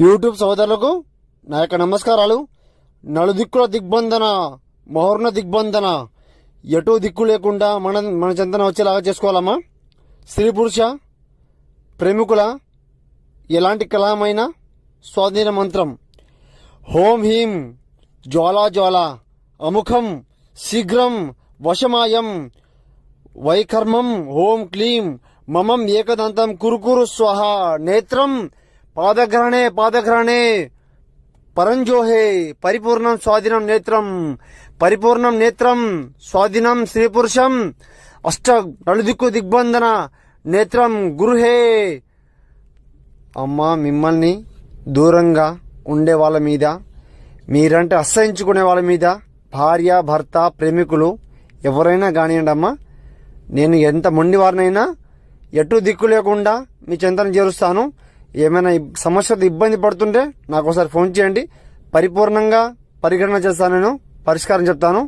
YouTube సోదరులకు నా యొక్క నమస్కారాలు. నలుదిక్కుల దిగ్బంధన, మహోర్ణ దిగ్బంధన, ఎటూ దిక్కు లేకుండా మన చెంతన వచ్చేలాగా చేసుకోవాలమ్మా. స్త్రీ పురుష ప్రేమికుల ఎలాంటి కళామైన స్వాధీన మంత్రం. హోం హీం జ్వాలా జ్వాలా అముఖం శీఘ్రం వశమాయం వైకర్మం ఓం క్లీం మమం ఏకదంతం కురుకురు స్వహ నేత్రం పాదగ్రహణే పరంజోహే పరిపూర్ణం నేత్రం స్వాధీనం స్త్రీ పురుషం అష్ట నలుదిక్కు దిగ్బంధన నేత్రం గురుహే. అమ్మా, మిమ్మల్ని దూరంగా ఉండే వాళ్ళ మీద, మీరంటే అసహించుకునే వాళ్ళ మీద, భార్య భర్త ప్రేమికులు ఎవరైనా కానివ్వండి అమ్మా, నేను ఎంత మొండి వారినైనా ఎటు దిక్కు లేకుండా మీ చెంతన చేరుస్తాను. ఏమైనా సమస్యతో ఇబ్బంది పడుతుంటే నాకు ఒకసారి ఫోన్ చేయండి. పరిపూర్ణంగా పరిగణన చేస్తాను, నేను పరిష్కారం చెప్తాను.